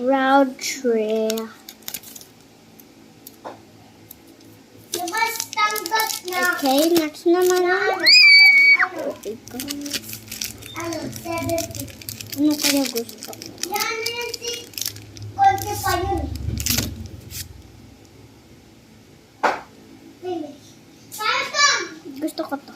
Round tree. Okay, next naman. Okay, ano kaya gusto? Yan yung konti pa yun. Finish. Gusto ko to.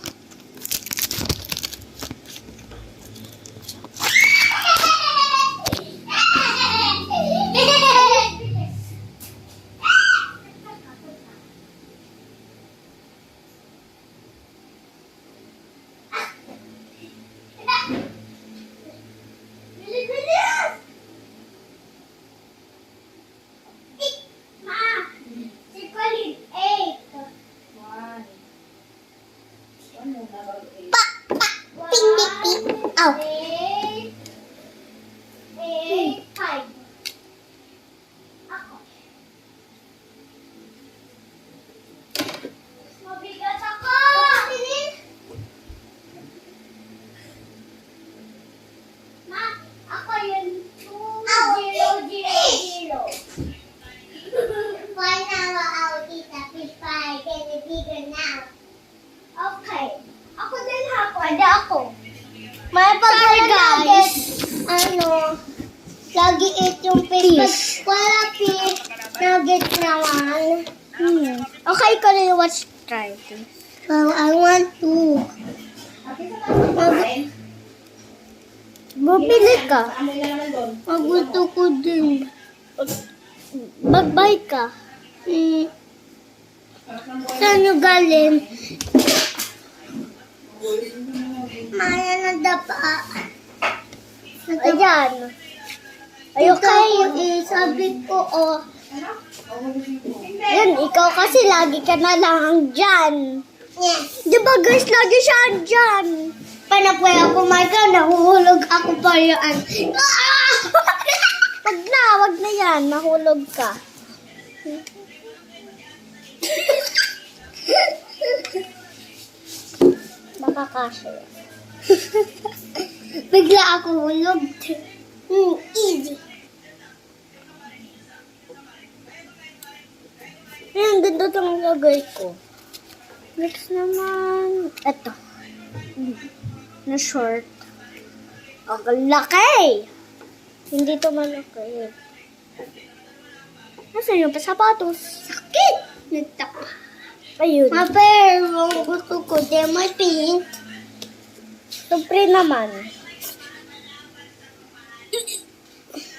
Ow. Mabigat ako! Ma, ako yun 2000. Why now I'll eat a fish pie, get it bigger now. Okay. Ako din ha, pwede ako. May guys. Lagi eat yung fish. Wala fish, nugget naman. Okay, ikaw na yung watch try this. Well, I want to. Bumili ka. Magusto ko din. Mag-buy ka. Saan nyo galing? Maya na dapa. Ayan. Okay. Sabi ko, oh. Yan, ikaw kasi lagi ka na lang dyan. Yes. Diba guys, lagi siya dyan. Panapoy ako, Marga. Nahuhulog ako pa yan. Wag na yan. Nahulog ka. Baka kasya. Bigla ako hulog. Easy. Ayan, ganda itong lagay ko. Next naman, eto. Na short. Ang laki! Hindi ito malaki. Nasaan yung sapatos? Sakit! Nagtapa. Ayun. Pero gusto ko, di may pink. Supre naman.